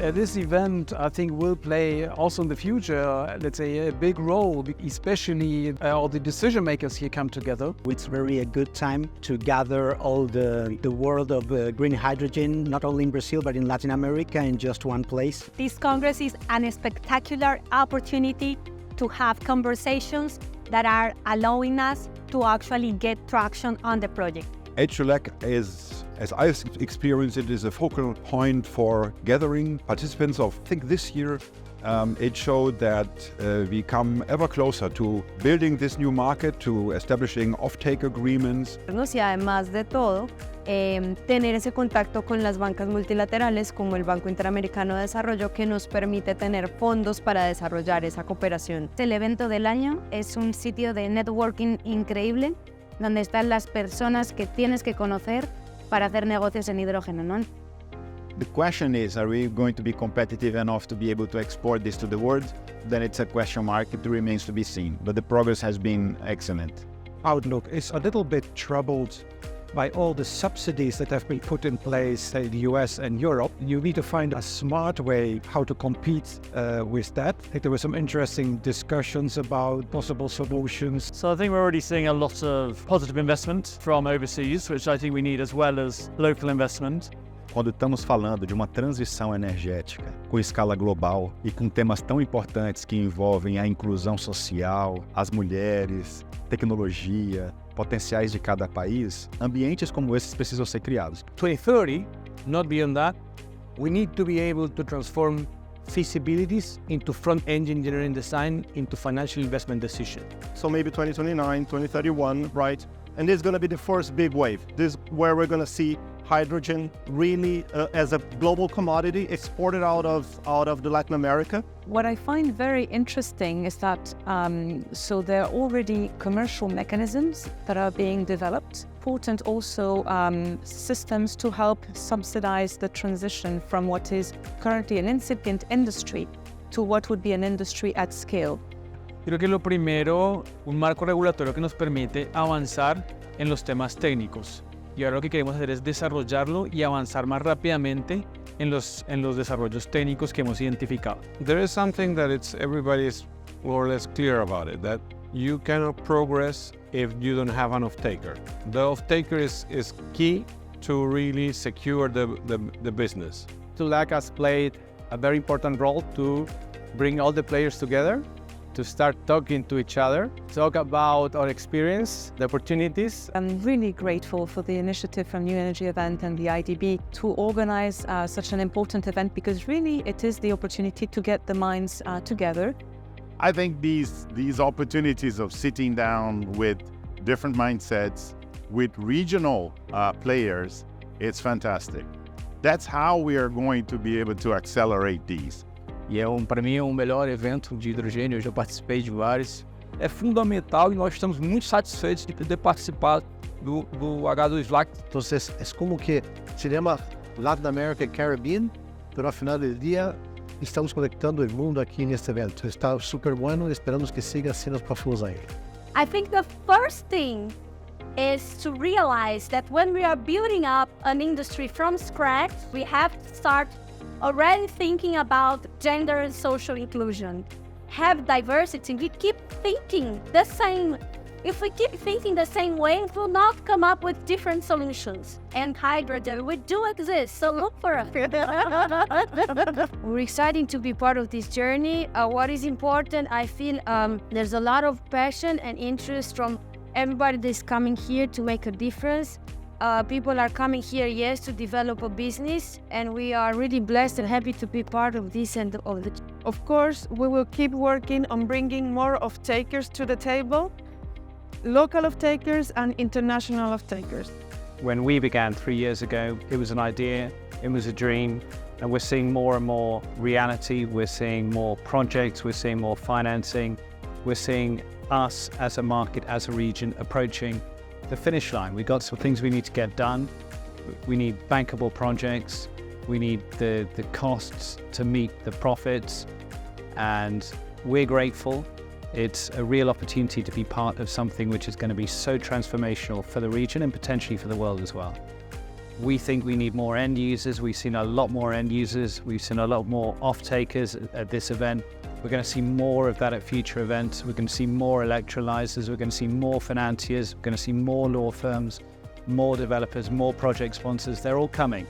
This event, I think, will play also in the future, let's say, a big role, especially all the decision makers here come together. It's really a good time to gather all the world of green hydrogen, not only in Brazil, but in Latin America in just one place. This Congress is a spectacular opportunity to have conversations that are allowing us to actually get traction on the project. H2LAC is, as I experience it, is a focal point for gathering participants of, I think this year, it showed that we come ever closer to building this new market, to establishing off-take agreements. Y además de todo, tener ese contacto con las bancas multilaterales como el Banco Interamericano de Desarrollo que nos permite tener fondos para desarrollar esa cooperación. El evento del año es un sitio de networking increíble donde están las personas que tienes que conocer para hacer negocios en hidrógeno, ¿no? The question is, are we going to be competitive enough to be able to export this to the world? Then it's a question mark. It remains to be seen. But the progress has been excellent. Outlook is a little bit troubled by all the subsidies that have been put in place in the US and Europe. You need to find a smart way how to compete with that. I think there were some interesting discussions about possible solutions. So I think we're already seeing a lot of positive investment from overseas, which I think we need as well as local investment. Quando estamos falando de uma transição energética com escala global e com temas tão importantes que envolvem a inclusão social, as mulheres, tecnologia, potenciais de cada país, ambientes como esses precisam ser criados. 2030, not beyond that, we need to be able to transform feasibilities into front-end engineering design into financial investment decision. So maybe 2029, 2031, right? And this is going to be the first big wave. This is where we're going to see hydrogen really as a global commodity exported out of the Latin America. What I find very interesting is that so there are already commercial mechanisms that are being developed. Important also systems to help subsidize the transition from what is currently an incipient industry to what would be an industry at scale. Creo que lo primero, un marco regulatorio que nos permite avanzar en los temas técnicos. Y ahora lo que queremos hacer es desarrollarlo y avanzar más rápidamente en los desarrollos técnicos que hemos identificado. There is something that everybody's more or less clear about it, that you cannot progress if you don't have an off-taker. The off-taker is key to really secure the business. H2LAC has played a very important role to bring all the players together, to start talking to each other, talk about our experience, the opportunities. I'm really grateful for the initiative from New Energyevents and the IDB to organize such an important event, because really it is the opportunity to get the minds together. I think these opportunities of sitting down with different mindsets, with regional players, it's fantastic. That's how we are going to be able to accelerate these. E para mim é um melhor evento de hidrogênio, eu já participei de vários. É fundamental e nós estamos muito satisfeitos de poder participar do H2LAC. Então, é como que cinema Latin America e Caribbean, pero ao final do dia estamos conectando o mundo aqui neste evento. Está super bueno, esperamos que siga assim nos próximos anos. I think the first thing is to realize that when we are building up an industry from scratch, we have to start already thinking about gender and social inclusion. Have diversity. We keep thinking the same. If we keep thinking the same way, we will not come up with different solutions. And hydrogen, we do exist, so look for us. We're excited to be part of this journey. What is important, I feel there's a lot of passion and interest from everybody that's coming here to make a difference. People are coming here, yes, to develop a business, and we are really blessed and happy to be part of this and of the. Of course, we will keep working on bringing more off-takers to the table, local off-takers and international off-takers. When we began 3 years ago, it was an idea, it was a dream, and we're seeing more and more reality. We're seeing more projects, we're seeing more financing, we're seeing us as a market, as a region, approaching the finish line. We've got some things we need to get done. We need bankable projects. We need the costs to meet the profits. And we're grateful. It's a real opportunity to be part of something which is going to be so transformational for the region and potentially for the world as well. We think we need more end users. We've seen a lot more end users. We've seen a lot more off-takers at this event. We're going to see more of that at future events. We're going to see more electrolyzers. We're going to see more financiers. We're going to see more law firms, more developers, more project sponsors. They're all coming.